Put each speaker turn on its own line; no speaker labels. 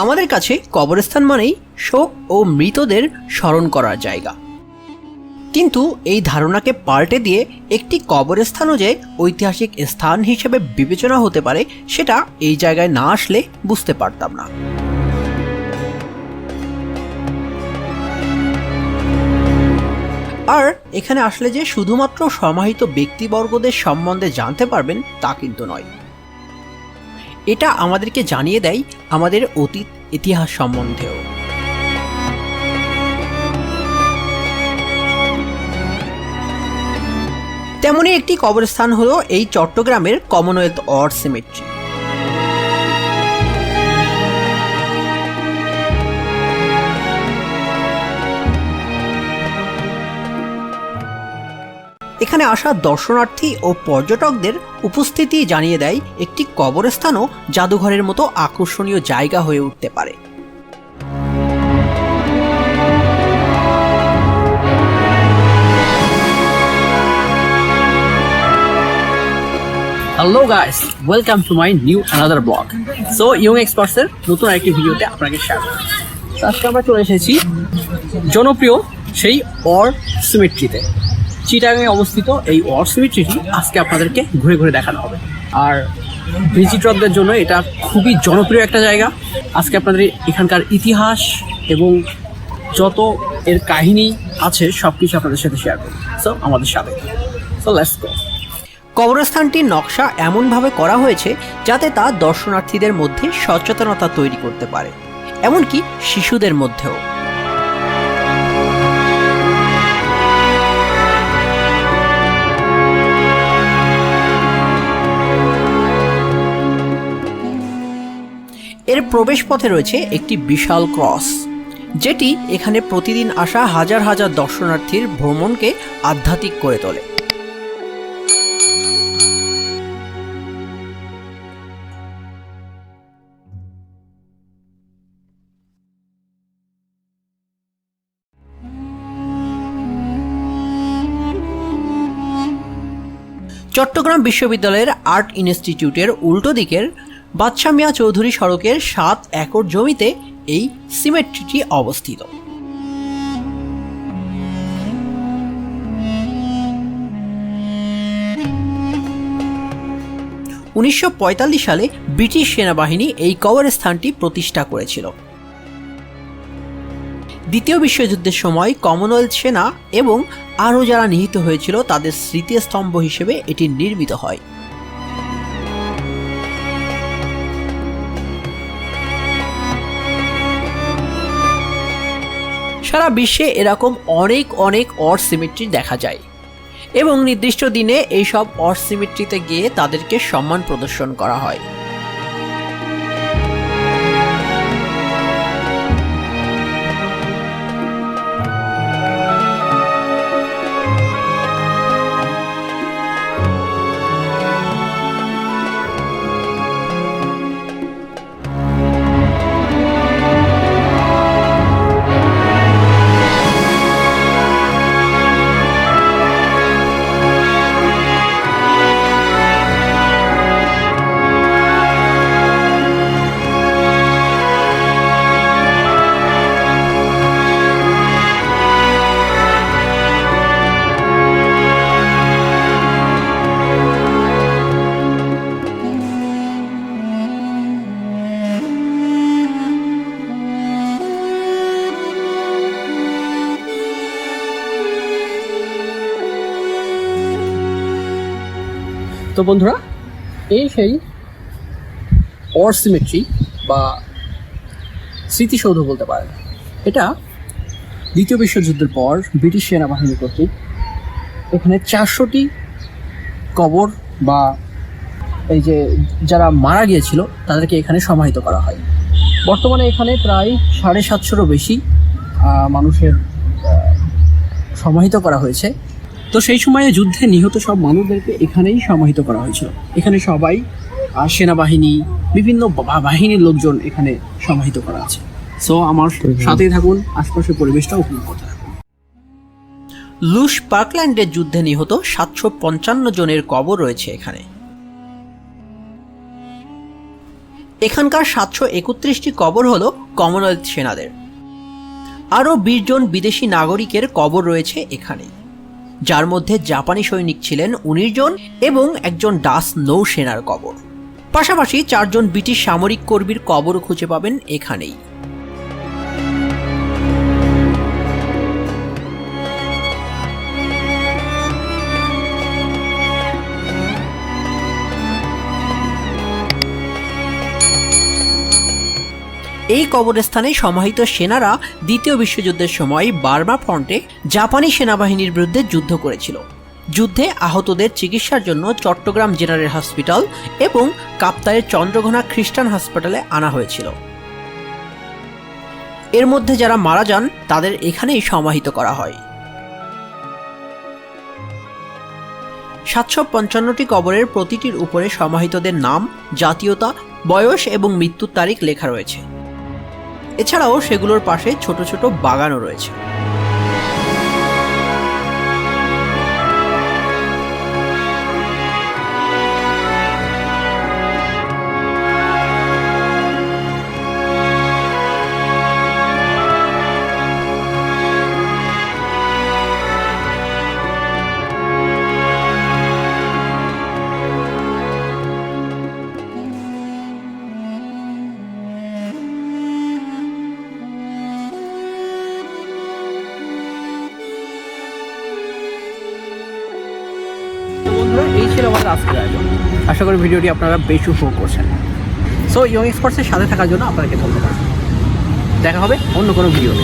আমাদের কাছে কবরস্থান মানেই শোক ও মৃতদের স্মরণ করার জায়গা, কিন্তু এই ধারণাকে পাল্টে দিয়ে একটি কবরস্থানও যে ঐতিহাসিক স্থান হিসেবে বিবেচনা হতে পারে সেটা এই জায়গায় না আসলে বুঝতে পারতাম না। আর এখানে আসলে যে শুধুমাত্র সমাহিত ব্যক্তিবর্গদের সম্বন্ধে জানতে পারবেন তা কিন্তু নয়, এটা আমাদেরকে জানিয়ে দেয় আমাদের অতীত ইতিহাস সম্বন্ধেও। তেমনই একটি কবরস্থান হলো এই চট্টগ্রামের কমনওয়েলথ ওয়ার সিমেট্রি। এখানে আসা দর্শনার্থী ও পর্যটকদের উপস্থিতি জানিয়ে দেয় একটি কবরস্থানও জাদুঘরের মতো আকর্ষণীয় জায়গা হয়ে উঠতে পারে।
Hello guys, welcome to my new another blog. So young এক্সপার্টসের নতুন আরেকটি ভিডিওতে আপনাকে স্বাগত। আজকে আমরা চলে এসেছি জনপ্রিয় সেই ওয়ার সিমেট্রিতে। চিটাগাংয়ে অবস্থিত এই ওয়ার সিমেট্রিটি আজকে আপনাদেরকে ঘুরে ঘুরে দেখানো হবে। আর ভিজিটরদের জন্য এটা খুবই জনপ্রিয় একটা জায়গা। আজকে আপনাদের এখানকার ইতিহাস এবং যত এর কাহিনী আছে সব কিছু আপনাদের সাথে শেয়ার করব। সো আমাদের সাথে, সো লেটস গো।
কবরস্থানটির নকশা এমনভাবে করা হয়েছে যাতে তা দর্শনার্থীদের মধ্যে সচেতনতা তৈরি করতে পারে, এমনকি শিশুদের মধ্যেও। এর প্রবেশ পথে রয়েছে একটি বিশাল ক্রস, যেটি এখানে প্রতিদিন আসা হাজার হাজার দর্শনার্থীর ভ্রমণকে আধ্যাত্মিক করে তোলে। চট্টগ্রাম বিশ্ববিদ্যালয়ের আর্ট ইনস্টিটিউটের উল্টো দিকের বাদশা মিয়া চৌধুরী সড়কের 7 একর জমিতে এই সিমেট্রিটি অবস্থিত। (1945) সালে ব্রিটিশ সেনাবাহিনী এই কবরস্থানটি প্রতিষ্ঠা করেছিল। দ্বিতীয় বিশ্বযুদ্ধের সময় কমনওয়েলথ সেনা এবং আরও যারা নিহত হয়েছিল তাদের স্মৃতিস্তম্ভ হিসেবে এটি নির্মিত হয়। সারা বিশ্বে এরকম অনেক ওয়ার সিমেট্রি দেখা যায় এবং নির্দিষ্ট দিনে এইসব ওয়ার সিমেট্রিতে গিয়ে তাদেরকে সম্মান প্রদর্শন করা হয়।
তো বন্ধুরা, এই সেই ওয়ার সিমেট্রি বা স্মৃতিসৌধ বলতে পারেন। এটা দ্বিতীয় বিশ্বযুদ্ধের পর ব্রিটিশ সেনাবাহিনী কর্তৃক এখানে 400টি কবর বা এই যে যারা মারা গিয়েছিল তাদেরকে এখানে সমাহিত করা হয়। বর্তমানে এখানে প্রায় 750-রও বেশি মানুষের সমাহিত করা হয়েছে। তো সেই সময়ে যুদ্ধে নিহত সব মানুষদেরকে এখানেই সমাহিত করা হয়েছিল। এখানে সবাই সেনাবাহিনী, বিভিন্ন বাহিনীর লোকজন এখানে সমাহিত করা আছে। সো আমার সাথেই থাকুন, আশপাশের পরিবেশটা উপভোগ করতে থাকুন।
লুশ পার্কল্যান্ডের যুদ্ধে নিহত 755 জনের কবর রয়েছে এখানে। এখানকার 731টি কবর হলো কমনওয়েলথ সেনাদের। আরও 20 জন বিদেশি নাগরিকের কবর রয়েছে এখানে, যার মধ্যে জাপানি সৈনিক ছিলেন 19 জন এবং একজন ডাচ নৌসেনার কবর। পাশাপাশি 4 জন ব্রিটিশ সামরিক কর্মীর কবরও খুঁজে পাবেন এখানেই। এই কবরস্থানে সমাহিত সেনারা দ্বিতীয় বিশ্বযুদ্ধের সময় বার্মা ফ্রন্টে জাপানি সেনাবাহিনীর বিরুদ্ধে যুদ্ধ করেছিল। যুদ্ধে আহতদের চিকিৎসার জন্য চট্টগ্রাম জেনারেল হসপিটাল এবং কাপ্তাইয়ের চন্দ্রঘোনা খ্রিস্টান হাসপাতালে আনা হয়েছিল। এর মধ্যে যারা মারা যান তাদের এখানেই সমাহিত করা হয়। 755টি কবরের প্রতিটির উপরে সমাহিতদের নাম, জাতীয়তা, বয়স এবং মৃত্যুর তারিখ লেখা রয়েছে। এছাড়াও সেগুলোর পাশে ছোট ছোট বাগানও রয়েছে। এই ছিল আমাদের আজকের আয়োজন। আশা করি ভিডিওটি আপনারা বেশ উপভোগ করছেন। সো ইয়ং এক্সপার্টসের সাথে থাকার জন্য আপনাদেরকে ধন্যবাদ। দেখা হবে অন্য কোনো ভিডিওতে।